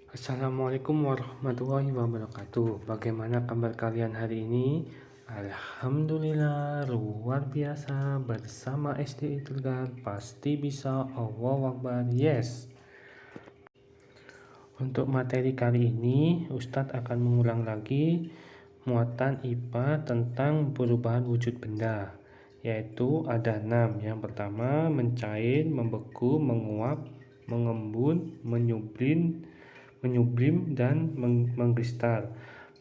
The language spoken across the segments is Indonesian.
Assalamualaikum warahmatullahi wabarakatuh. Bagaimana kabar kalian hari ini? Alhamdulillah luar biasa, bersama SD Tegar pasti bisa. Allahu Akbar. Yes. Untuk materi kali ini Ustadz akan mengulang lagi muatan IPA tentang perubahan wujud benda, yaitu ada 6. Yang pertama, mencair, membeku, menguap, mengembun, menyublim, dan mengkristal.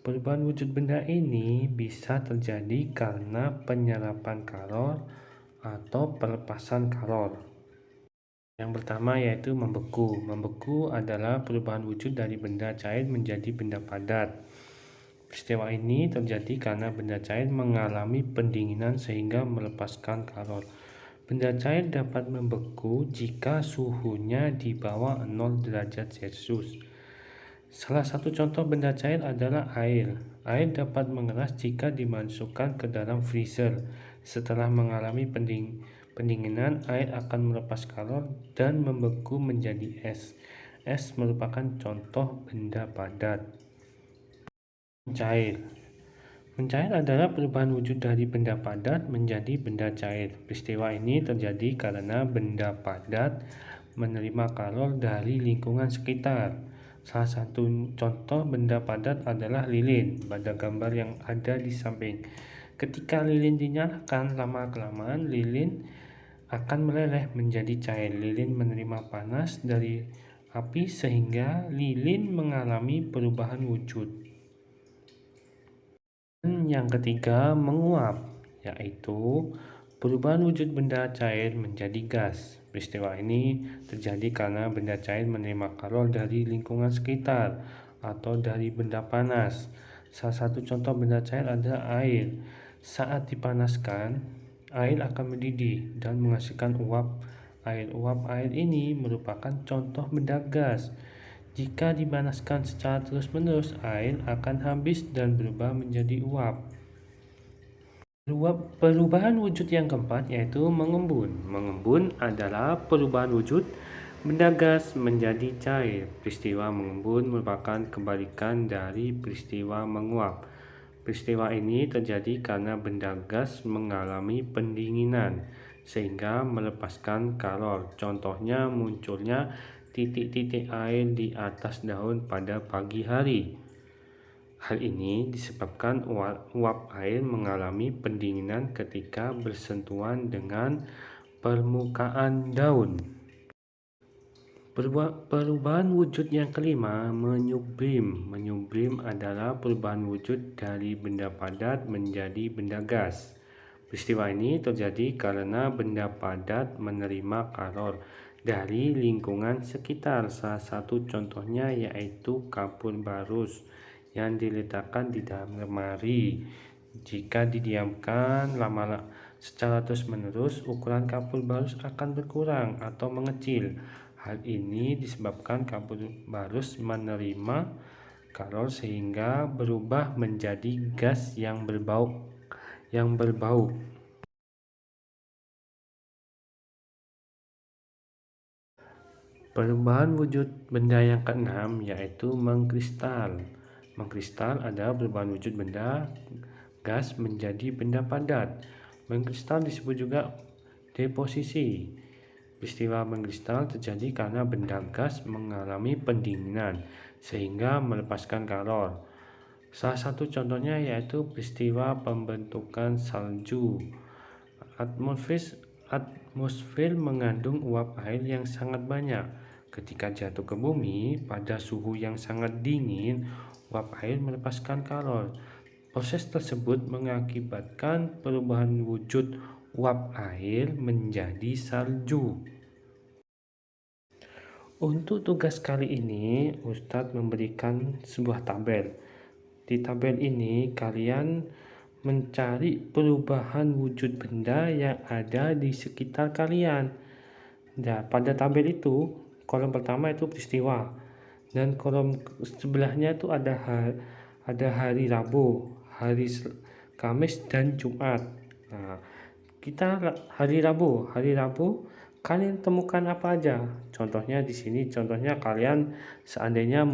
Perubahan wujud benda ini bisa terjadi karena penyerapan kalor atau pelepasan kalor. Yang pertama yaitu membeku. Membeku adalah perubahan wujud dari benda cair menjadi benda padat. Peristiwa ini terjadi karena benda cair mengalami pendinginan sehingga melepaskan kalor. Benda cair dapat membeku jika suhunya di bawah 0 derajat Celcius. Salah satu contoh benda cair adalah air. Air dapat mengeras jika dimasukkan ke dalam freezer. Setelah mengalami pendinginan, air akan melepas kalor dan membeku menjadi es. Es merupakan contoh benda padat. Mencair. Mencair adalah perubahan wujud dari benda padat menjadi benda cair. Peristiwa ini terjadi karena benda padat menerima kalor dari lingkungan sekitar. Salah satu contoh benda padat adalah lilin pada gambar yang ada di samping. Ketika lilin dinyalakan, lama-kelamaan lilin akan meleleh menjadi cair. Lilin menerima panas dari api sehingga lilin mengalami perubahan wujud. Dan yang ketiga, menguap, yaitu perubahan wujud benda cair menjadi gas. Peristiwa ini terjadi karena benda cair menerima kalor dari lingkungan sekitar atau dari benda panas. Salah satu contoh benda cair adalah air. Saat dipanaskan, air akan mendidih dan menghasilkan uap air. Uap air ini merupakan contoh benda gas. Jika dipanaskan secara terus-menerus, air akan habis dan berubah menjadi uap. Perubahan wujud yang keempat yaitu mengembun. Mengembun adalah perubahan wujud benda gas menjadi cair. Peristiwa mengembun merupakan kebalikan dari peristiwa menguap. Peristiwa ini terjadi karena benda gas mengalami pendinginan sehingga melepaskan kalor. Contohnya munculnya titik-titik air di atas daun pada pagi hari. Hal ini disebabkan uap air mengalami pendinginan ketika bersentuhan dengan permukaan daun. Perubahan wujud yang kelima, menyublim. Menyublim adalah perubahan wujud dari benda padat menjadi benda gas. Peristiwa ini terjadi karena benda padat menerima kalor dari lingkungan sekitar. Salah satu contohnya yaitu kapur barus yang diletakkan di dalam lemari. Jika didiamkan lama secara terus-menerus, ukuran kapur barus akan berkurang atau mengecil. Hal ini disebabkan kapur barus menerima kalor sehingga berubah menjadi gas yang berbau. Perubahan wujud benda yang keenam yaitu mengkristal. Mengkristal adalah perubahan wujud benda gas menjadi benda padat. Mengkristal disebut juga deposisi. Peristiwa mengkristal terjadi karena benda gas mengalami pendinginan sehingga melepaskan kalor. Salah satu contohnya yaitu peristiwa pembentukan salju. Atmosfer mengandung uap air yang sangat banyak. Ketika jatuh ke bumi pada suhu yang sangat dingin, uap air melepaskan kalor. Proses tersebut mengakibatkan perubahan wujud uap air menjadi salju. Untuk tugas kali ini, Ustadz memberikan sebuah tabel. Di tabel ini, kalian mencari perubahan wujud benda yang ada di sekitar kalian. Nah, pada tabel itu, kolom pertama itu peristiwa, dan kolom sebelahnya itu ada hari Rabu, hari Kamis, dan Jumat. Nah, kita hari Rabu kalian temukan apa aja? Contohnya di sini, contohnya kalian seandainya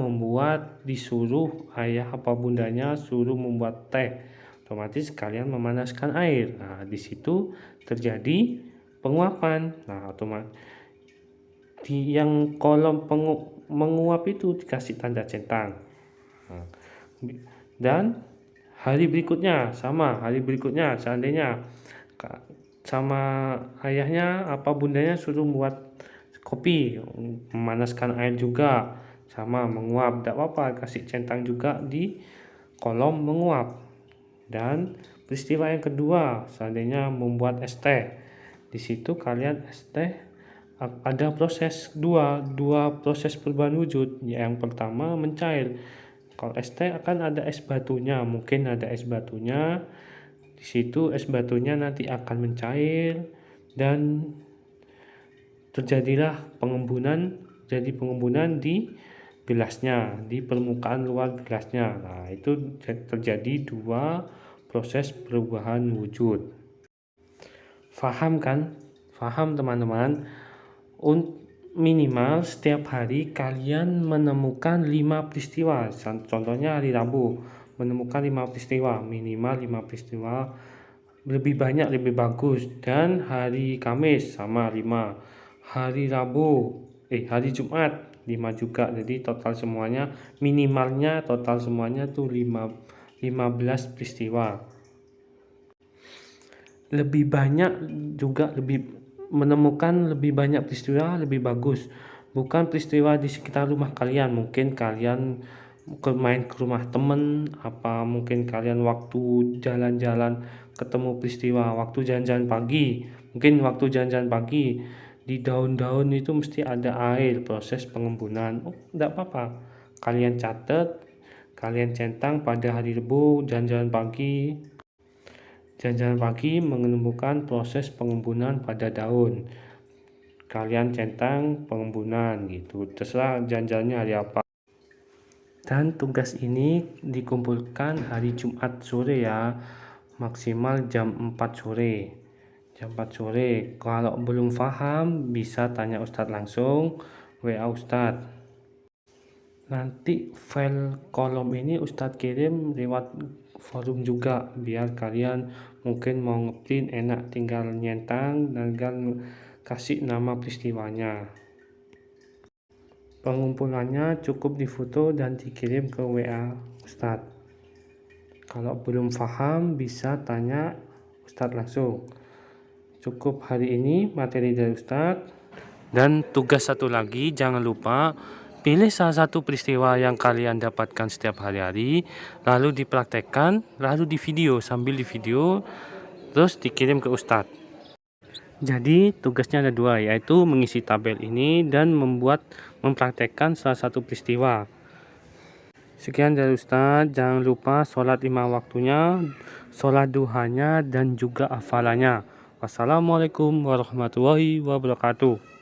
disuruh ayah apa bundanya suruh membuat teh, otomatis kalian memanaskan air. Nah, di situ terjadi penguapan. Nah, otomatis di yang kolom menguap itu dikasih tanda centang. Nah, dan hari berikutnya seandainya sama ayahnya apa bundanya suruh buat kopi, memanaskan air juga sama menguap, tidak apa-apa, kasih centang juga di kolom menguap. Dan peristiwa yang kedua, seandainya membuat es teh, di situ kalian es teh ada dua proses perubahan wujud. Yang pertama mencair. Kalau es teh akan ada es batunya, mungkin ada es batunya. Di situ es batunya nanti akan mencair dan terjadilah pengembunan, di gelasnya, di permukaan luar gelasnya. Nah, itu terjadi dua proses perubahan wujud. Faham kan? Faham teman-teman? Minimal setiap hari kalian menemukan 5 peristiwa. Contohnya hari Rabu menemukan 5 peristiwa, minimal 5 peristiwa, lebih banyak lebih bagus. Dan hari Kamis sama 5, hari Jumat 5 juga. Jadi total semuanya, minimalnya total semuanya tuh 15 peristiwa. Lebih banyak juga, lebih menemukan lebih banyak peristiwa lebih bagus, bukan peristiwa di sekitar rumah kalian. Mungkin kalian main ke rumah temen, apa mungkin kalian waktu jalan-jalan ketemu peristiwa, waktu jalan-jalan pagi, mungkin waktu jalan-jalan pagi di daun-daun itu mesti ada air, proses pengembunan. Tidak apa-apa, kalian catat, kalian centang pada hari Rabu jalan-jalan pagi menemukan proses pengembunan pada daun, kalian centang pengembunan gitu, terserah jalan-jalannya hari apa. Dan tugas ini dikumpulkan hari Jumat sore ya, maksimal jam 4 sore. Kalau belum paham bisa tanya Ustadz langsung, WA Ustadz. Nanti file kolom ini Ustadz kirim lewat forum juga, biar kalian mungkin mau ngeprint enak, tinggal nyentang dan kasih nama peristiwanya. Pengumpulannya cukup difoto dan dikirim ke WA Ustadz. Kalau belum paham bisa tanya Ustadz langsung. Cukup hari ini materi dari Ustadz. Dan tugas satu lagi, jangan lupa pilih salah satu peristiwa yang kalian dapatkan setiap hari-hari, lalu dipraktekkan, lalu sambil di video, terus dikirim ke Ustadz. Jadi tugasnya ada 2, yaitu mengisi tabel ini dan mempraktekkan salah satu peristiwa. Sekian dari Ustadz, jangan lupa sholat 5 waktunya, sholat duhanya, dan juga hafalannya. Wassalamualaikum warahmatullahi wabarakatuh.